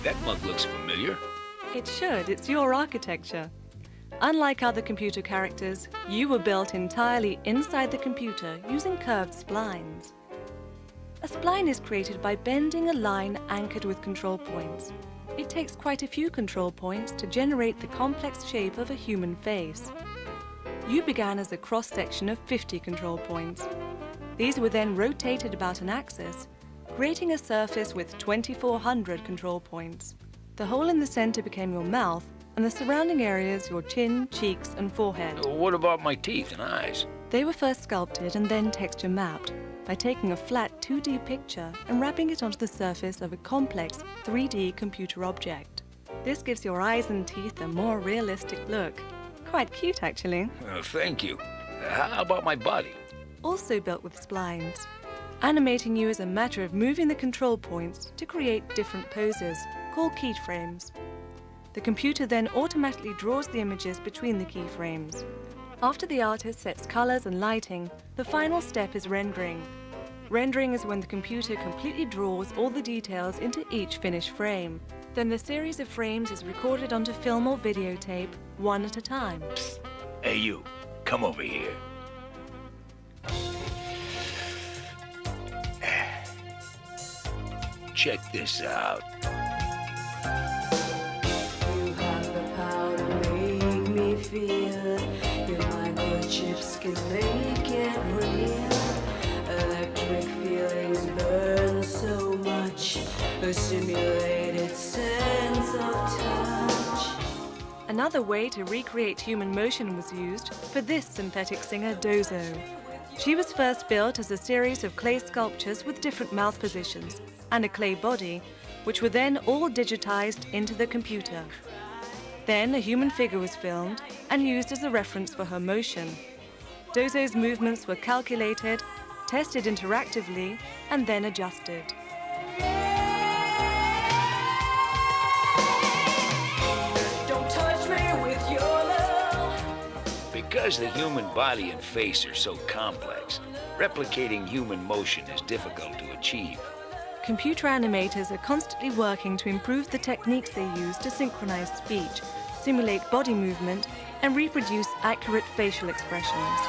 That mug looks familiar. It should. It's your architecture. Unlike other computer characters, you were built entirely inside the computer using curved splines. A spline is created by bending a line anchored with control points. It takes quite a few control points to generate the complex shape of a human face. You began as a cross-section of 50 control points. These were then rotated about an axis, creating a surface with 2,400 control points. The hole in the center became your mouth, and the surrounding areas your chin, cheeks, and forehead. What about my teeth and eyes? They were first sculpted and then texture mapped by taking a flat 2D picture and wrapping it onto the surface of a complex 3D computer object. This gives your eyes and teeth a more realistic look. Quite cute, actually. Thank you. How about my body? Also built with splines. Animating you is a matter of moving the control points to create different poses, called keyframes. The computer then automatically draws the images between the keyframes. After the artist sets colors and lighting, the final step is rendering. Rendering is when the computer completely draws all the details into each finished frame. Then the series of frames is recorded onto film or videotape, one at a time. Hey, you. Come over here. Check this out. You have the power to make me feel. Your microchips can make it real. Electric feelings burn so much. A simulated sense of touch. Another way to recreate human motion was used for this synthetic singer Dozo. She was first built as a series of clay sculptures with different mouth positions and a clay body, which were then all digitized into the computer. Then a human figure was filmed and used as a reference for her motion. Dozo's movements were calculated, tested interactively, and then adjusted. Don't touch me with your love. Because the human body and face are so complex, replicating human motion is difficult to achieve. Computer animators are constantly working to improve the techniques they use to synchronize speech, simulate body movement, and reproduce accurate facial expressions.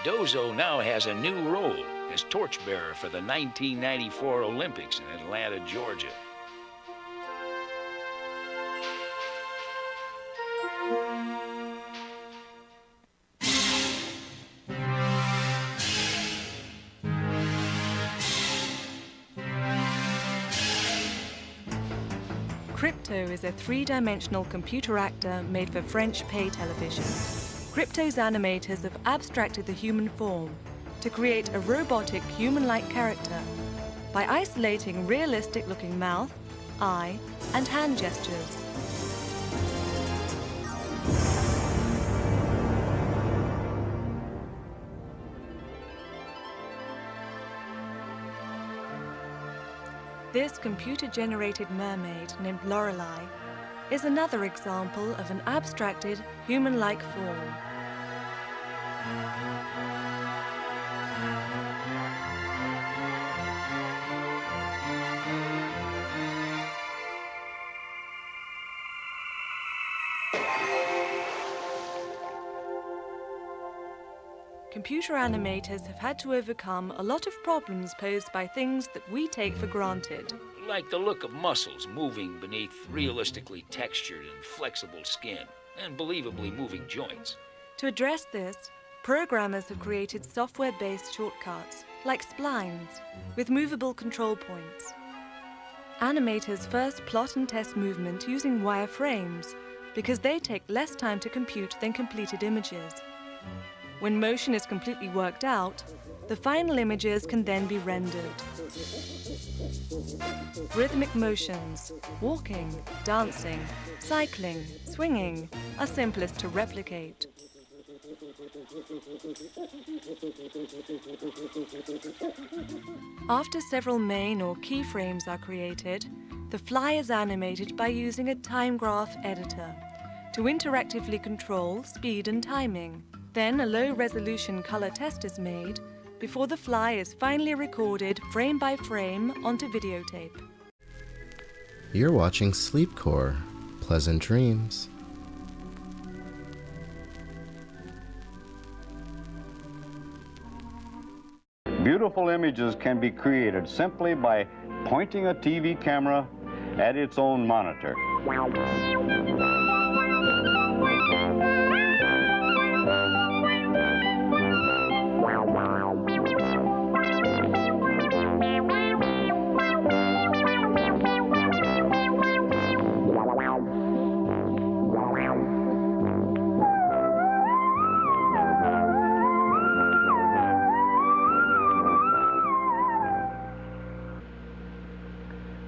Dozo now has a new role as torchbearer for the 1994 Olympics in Atlanta, Georgia. Crypto is a three-dimensional computer actor made for French pay television. Crypto's animators have abstracted the human form to create a robotic, human-like character by isolating realistic-looking mouth, eye, and hand gestures. This computer-generated mermaid named Lorelei is another example of an abstracted, human-like form. Computer animators have had to overcome a lot of problems posed by things that we take for granted. Like the look of muscles moving beneath realistically textured and flexible skin, and believably moving joints. To address this, programmers have created software-based shortcuts, like splines, with movable control points. Animators first plot and test movement using wireframes, because they take less time to compute than completed images. When motion is completely worked out, the final images can then be rendered. Rhythmic motions, walking, dancing, cycling, swinging, are simplest to replicate. After several main or keyframes are created, the fly is animated by using a time graph editor to interactively control speed and timing. Then a low-resolution color test is made before the fly is finally recorded frame by frame onto videotape. You're watching Sleepcore. Pleasant dreams. Beautiful images can be created simply by pointing a TV camera at its own monitor.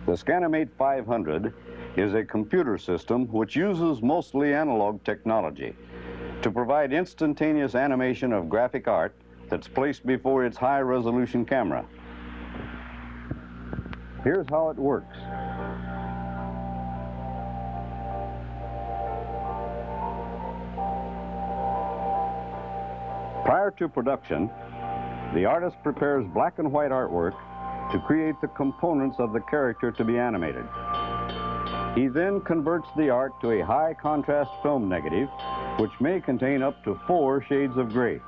The Scanimate 500 is a computer system which uses mostly analog technology to provide instantaneous animation of graphic art that's placed before its high-resolution camera. Here's how it works. Prior to production, the artist prepares black and white artwork to create the components of the character to be animated. He then converts the art to a high contrast film negative, which may contain up to 4 shades of gray.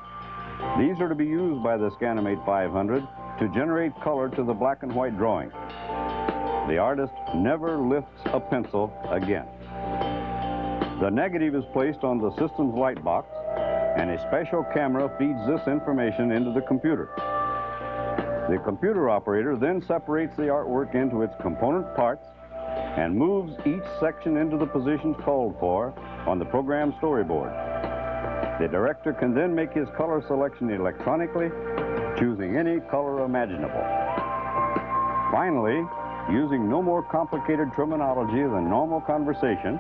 These are to be used by the Scanimate 500 to generate color to the black and white drawing. The artist never lifts a pencil again. The negative is placed on the system's light box, and a special camera feeds this information into the computer. The computer operator then separates the artwork into its component parts and moves each section into the positions called for on the program storyboard. The director can then make his color selection electronically, choosing any color imaginable. Finally, using no more complicated terminology than normal conversation,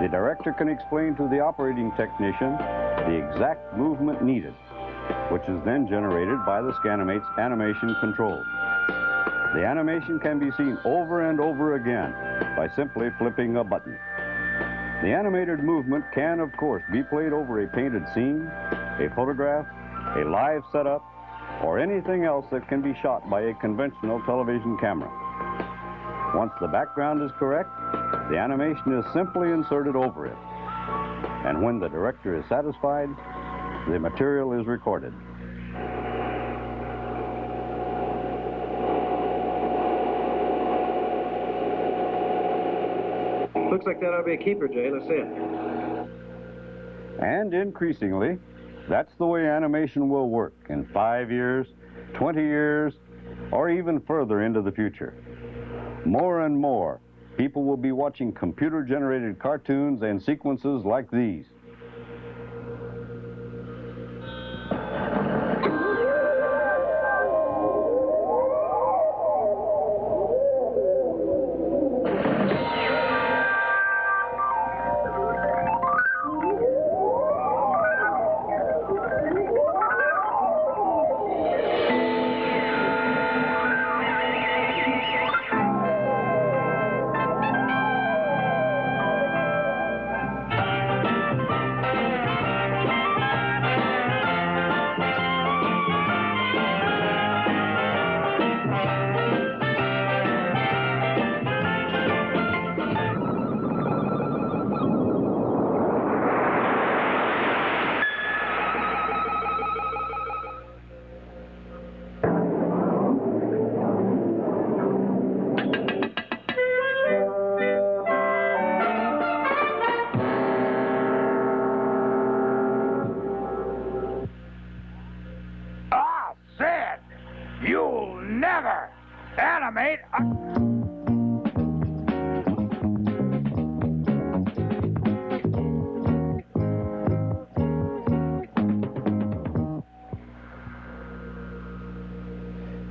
the director can explain to the operating technician the exact movement needed, which is then generated by the Scanimate's animation control. The animation can be seen over and over again by simply flipping a button. The animated movement can, of course, be played over a painted scene, a photograph, a live setup, or anything else that can be shot by a conventional television camera. Once the background is correct, the animation is simply inserted over it. And when the director is satisfied, the material is recorded. Looks like that ought to be a keeper, Jay. Let's see it. And increasingly, that's the way animation will work in 5 years, 20 years, or even further into the future. More and more, people will be watching computer-generated cartoons and sequences like these. You'll never animate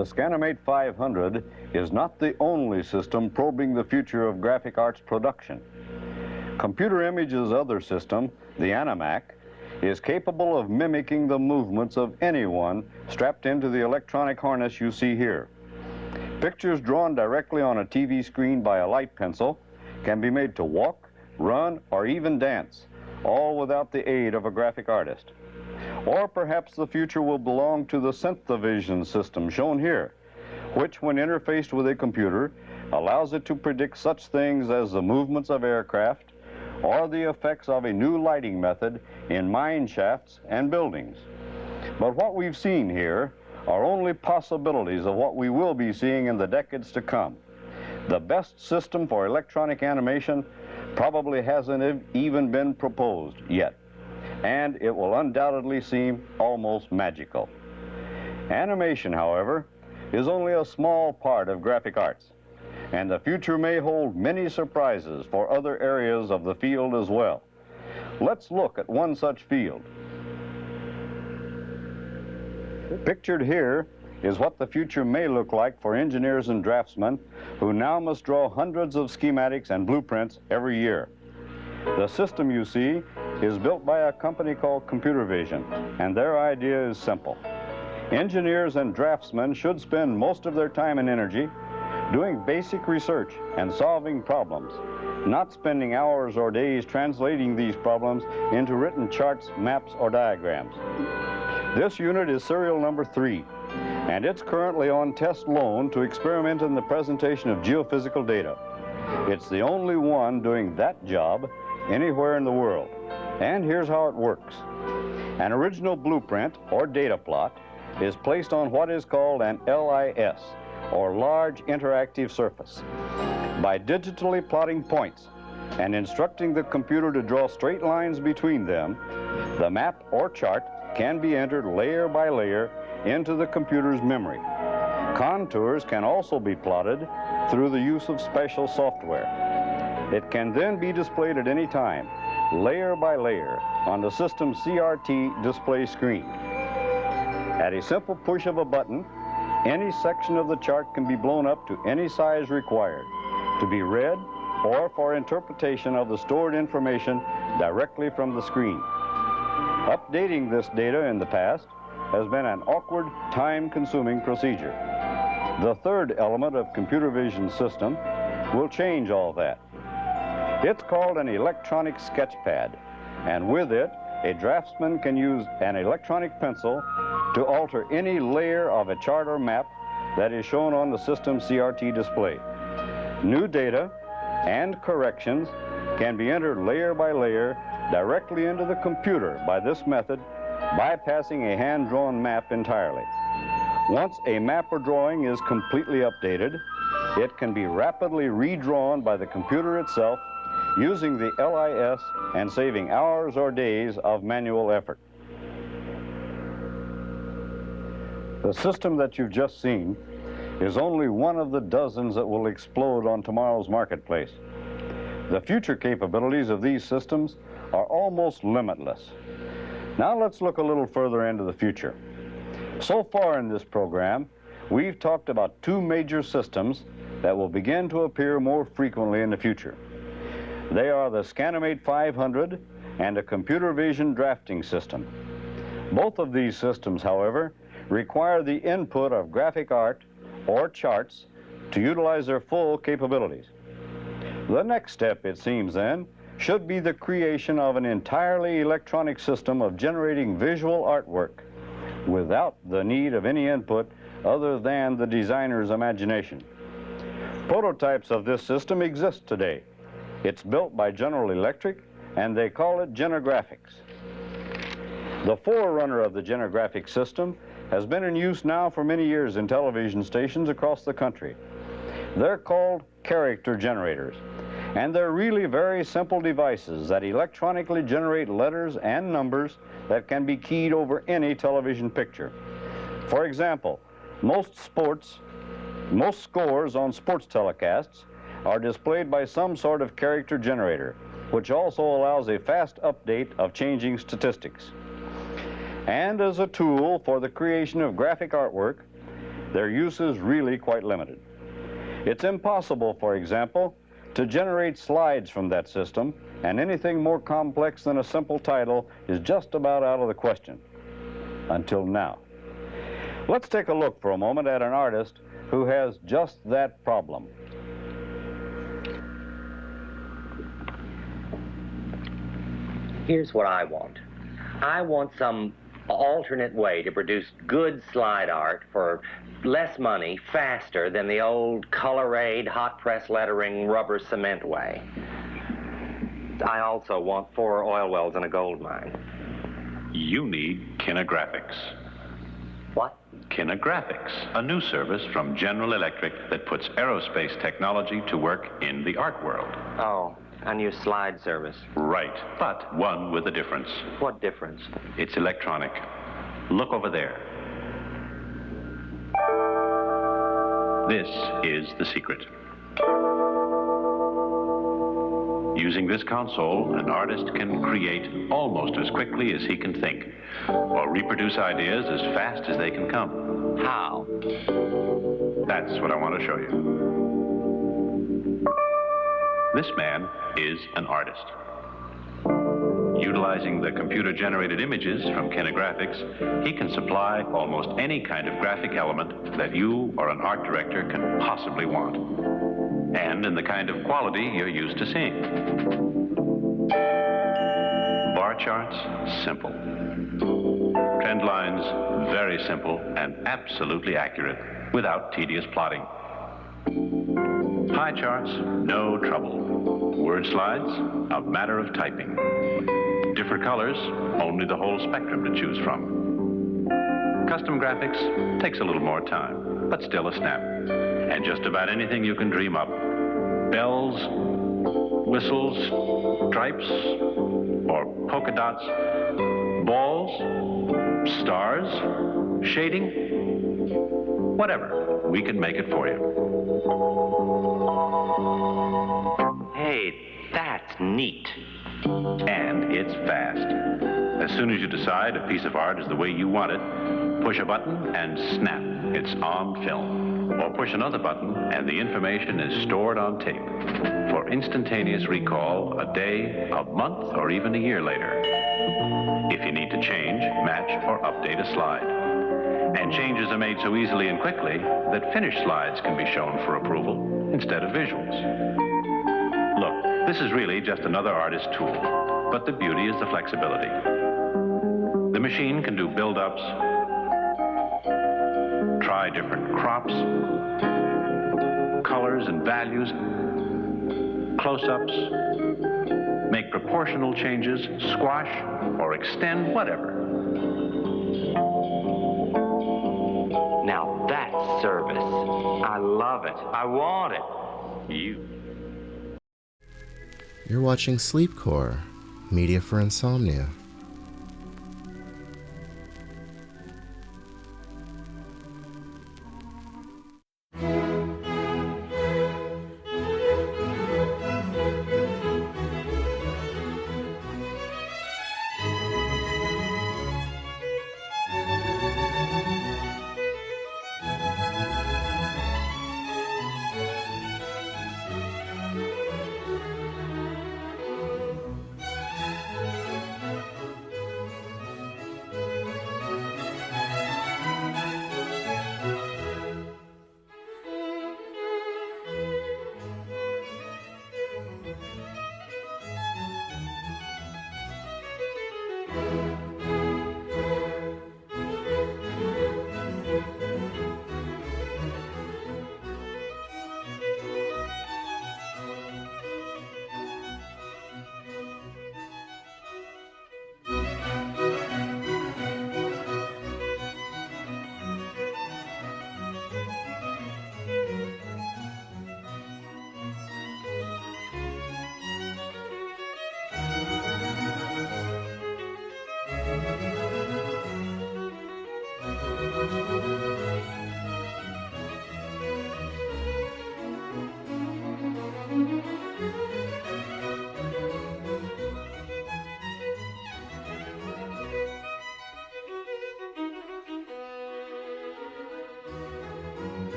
The Scanimate 500 is not the only system probing the future of graphic arts production. Computer Image's other system, the Animac, is capable of mimicking the movements of anyone strapped into the electronic harness you see here. Pictures drawn directly on a TV screen by a light pencil can be made to walk, run, or even dance, all without the aid of a graphic artist. Or perhaps the future will belong to the Synthovision system shown here, which, when interfaced with a computer, allows it to predict such things as the movements of aircraft or the effects of a new lighting method in mine shafts and buildings. But what we've seen here are only possibilities of what we will be seeing in the decades to come. The best system for electronic animation probably hasn't even been proposed yet, and it will undoubtedly seem almost magical. Animation, however, is only a small part of graphic arts, and the future may hold many surprises for other areas of the field as well. Let's look at one such field. Pictured here is what the future may look like for engineers and draftsmen who now must draw hundreds of schematics and blueprints every year. The system you see is built by a company called Computer Vision, and their idea is simple. Engineers and draftsmen should spend most of their time and energy doing basic research and solving problems, not spending hours or days translating these problems into written charts, maps, or diagrams. This unit is serial number 3, and it's currently on test loan to experiment in the presentation of geophysical data. It's the only one doing that job anywhere in the world. And here's how it works. An original blueprint or data plot is placed on what is called an LIS, or Large Interactive Surface. By digitally plotting points and instructing the computer to draw straight lines between them, the map or chart can be entered layer by layer into the computer's memory. Contours can also be plotted through the use of special software. It can then be displayed at any time, layer by layer, on the system's CRT display screen. At a simple push of a button, any section of the chart can be blown up to any size required to be read or for interpretation of the stored information directly from the screen. Updating this data in the past has been an awkward, time-consuming procedure. The third element of Computer Vision's system will change all that. It's called an electronic sketch pad, and with it, a draftsman can use an electronic pencil to alter any layer of a chart or map that is shown on the system's CRT display. New data and corrections can be entered layer by layer directly into the computer by this method, bypassing a hand-drawn map entirely. Once a map or drawing is completely updated, it can be rapidly redrawn by the computer itself using the LIS and saving hours or days of manual effort. The system that you've just seen is only one of the dozens that will explode on tomorrow's marketplace. The future capabilities of these systems are almost limitless. Now let's look a little further into the future. So far in this program, we've talked about two major systems that will begin to appear more frequently in the future. They are the Scanimate 500 and a Computer Vision drafting system. Both of these systems, however, require the input of graphic art or charts to utilize their full capabilities. The next step, it seems then, should be the creation of an entirely electronic system of generating visual artwork without the need of any input other than the designer's imagination. Prototypes of this system exist today. It's built by General Electric, and they call it Genographics. The forerunner of the Genographic system has been in use now for many years in television stations across the country. They're called character generators, and they're really very simple devices that electronically generate letters and numbers that can be keyed over any television picture. For example, most scores on sports telecasts are displayed by some sort of character generator, which also allows a fast update of changing statistics. And as a tool for the creation of graphic artwork, their use is really quite limited. It's impossible, for example, to generate slides from that system, and anything more complex than a simple title is just about out of the question. Until now. Let's take a look for a moment at an artist who has just that problem. Here's what I want. I want some alternate way to produce good slide art for less money, faster than the old color-aid, hot-press lettering, rubber cement way. I also want 4 oil wells and a gold mine. You need kinographics. What? Kinographics, a new service from General Electric that puts aerospace technology to work in the art world. Oh, a new slide service. Right, but one with a difference. What difference? It's electronic. Look over there. This is the secret. Using this console, an artist can create almost as quickly as he can think, or reproduce ideas as fast as they can come. How? That's what I want to show you. This man is an artist. Utilizing the computer-generated images from kinographics, he can supply almost any kind of graphic element that you or an art director can possibly want, and in the kind of quality you're used to seeing. Bar charts, simple. Trend lines, very simple and absolutely accurate, without tedious plotting. Pie charts, no trouble. Word slides, a matter of typing. Different colors, only the whole spectrum to choose from. Custom graphics takes a little more time, but still a snap. And just about anything you can dream up. Bells, whistles, stripes, or polka dots, balls, stars, shading, whatever, we can make it for you. Hey, that's neat. And it's fast. As soon as you decide a piece of art is the way you want it, push a button and snap, it's on film. Or push another button and the information is stored on tape for instantaneous recall a day, a month, or even a year later. If you need to change, match, or update a slide. And changes are made so easily and quickly that finished slides can be shown for approval instead of visuals. Look, this is really just another artist's tool, but the beauty is the flexibility. The machine can do build-ups, try different crops, colors and values, close-ups, make proportional changes, squash, or extend, whatever. Now that's service. I love it. I want it. You're watching Sleepcore, media for insomnia.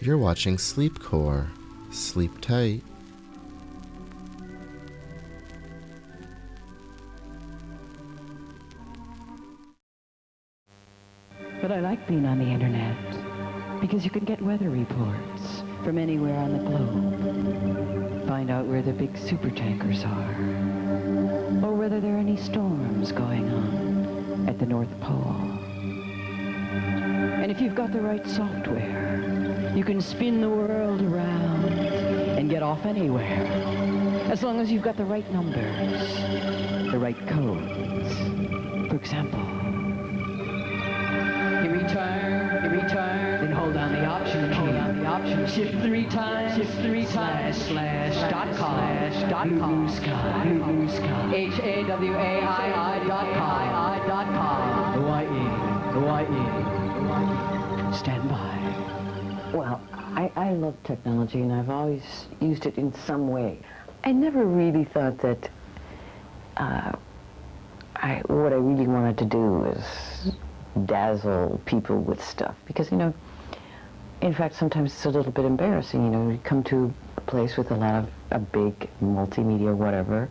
You're watching Sleepcore. Sleep tight. But I like being on the internet because you can get weather reports from anywhere on the globe. Find out where the big supertankers are, or whether there are any storms going on at the North Pole. And if you've got the right software, you can spin the world around and get off anywhere, as long as you've got the right numbers, the right codes. For example, you return, then hold down the option key, shift 3 times, //.com, blue sky, HAWAII.com, Hawaii. Stand by. Well, I love technology, and I've always used it in some way. I never really thought that what I really wanted to do was dazzle people with stuff, because, you know, in fact, sometimes it's a little bit embarrassing. You know, you come to a place with a big multimedia whatever,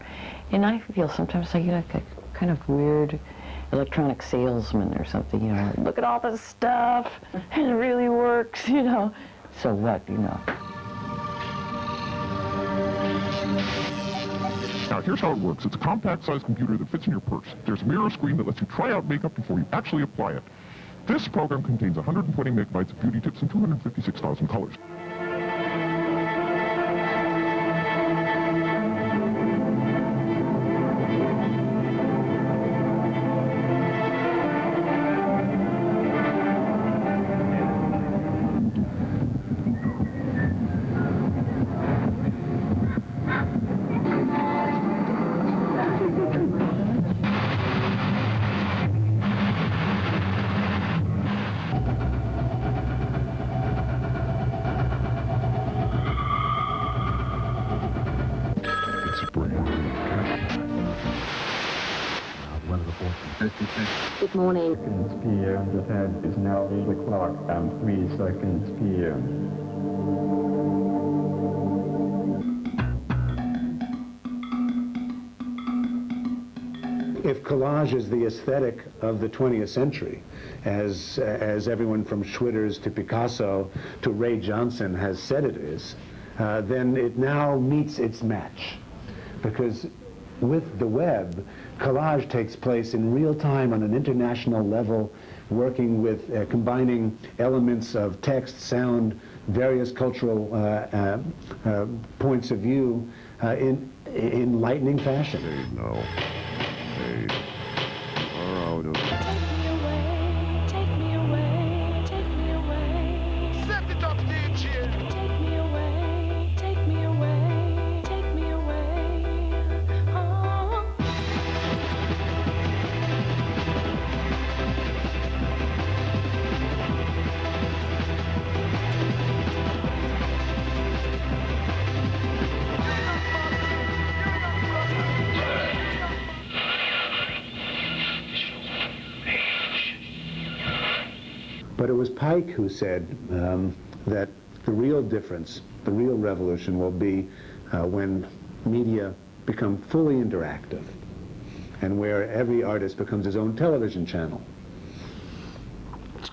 and I feel sometimes like, you know, like a kind of weird electronic salesman or something, you know. Look at all this stuff, and it really works, you know. So what, you know? Now, here's how it works. It's a compact-sized computer that fits in your purse. There's a mirror screen that lets you try out makeup before you actually apply it. This program contains 120 megabytes of beauty tips and 256,000 colors. Good morning. Seconds PM. The head is now 8 o'clock and 3 seconds PM. If collage is the aesthetic of the 20th century, as everyone from Schwitters to Picasso to Ray Johnson has said it is, then it now meets its match. Because with the web, collage takes place in real time on an international level, working with combining elements of text, sound, various cultural points of view in lightning fashion. No. But it was Pike who said that the real difference, the real revolution will be when media become fully interactive and where every artist becomes his own television channel.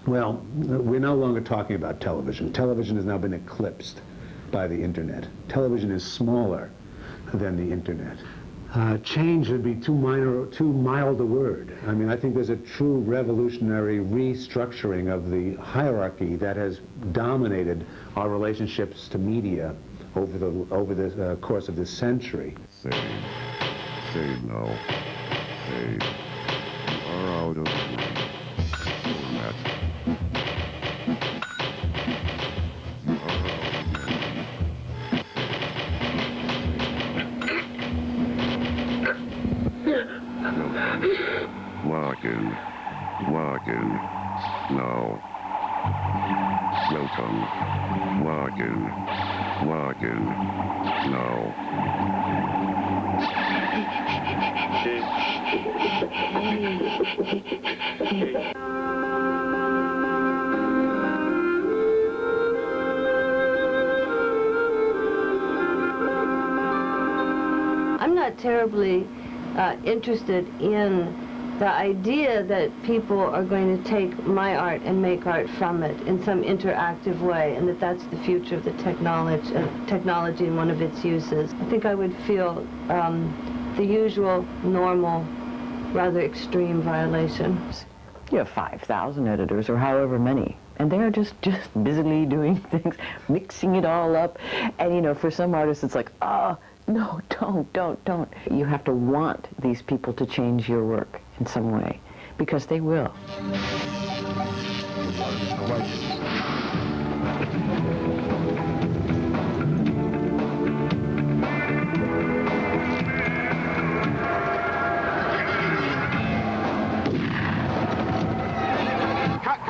Well, we're no longer talking about television. Television has now been eclipsed by the internet. Television is smaller than the internet. Change would be too mild a word. I mean, I think there's a true revolutionary restructuring of the hierarchy that has dominated our relationships to media over the course of this century. Say no. Say, you are out of format. Walking, no. Welcome, walking, no. terribly interested in the idea that people are going to take my art and make art from it in some interactive way, and that that's the future of the technology in one of its uses. I think I would feel the usual, normal, rather extreme violation. You have 5,000 editors or however many, and they're just busily doing things, mixing it all up. And you know, for some artists it's like, oh, no, don't. You have to want these people to change your work in some way, because they will. Cut.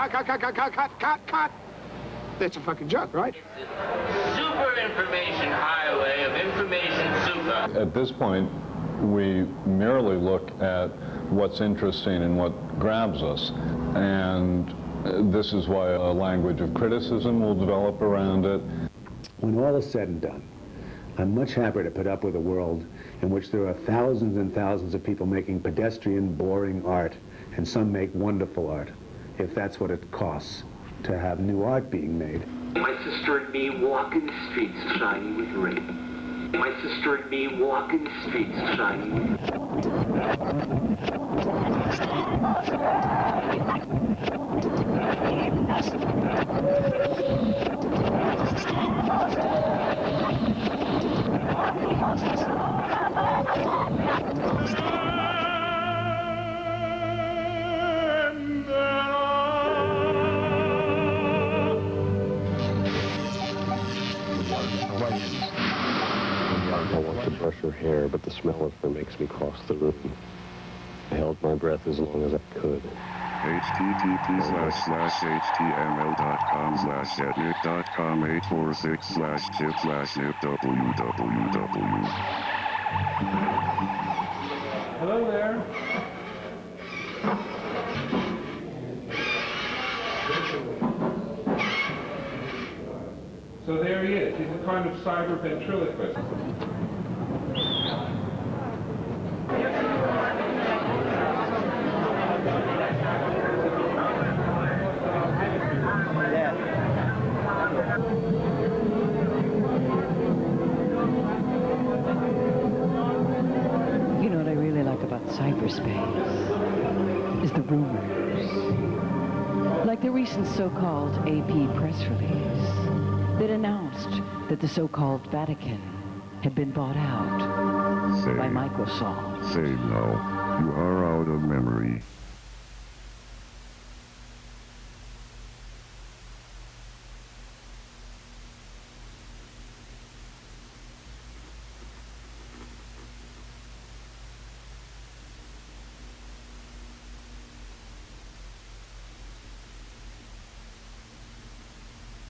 That's a fucking joke, right? Super information highway of information super. At this point, we merely look at what's interesting and what grabs us. And this is why a language of criticism will develop around it. When all is said and done, I'm much happier to put up with a world in which there are thousands and thousands of people making pedestrian, boring art, and some make wonderful art, if that's what it costs to have new art being made. My sister and me walking the streets shiny with rain. My sister and me walking the streets shiny I want to brush her hair, but the smell of her makes me cross the room. I held my breath as long as I could. http://html.com/etnic.com846/tip/nip www. Hello there. So there he is. He's a kind of cyber ventriloquist. You know what I really like about cyberspace is the rumors. Like the recent so-called AP press release that announced that the so-called Vatican had been bought out by Microsoft. Say no. You are out of memory.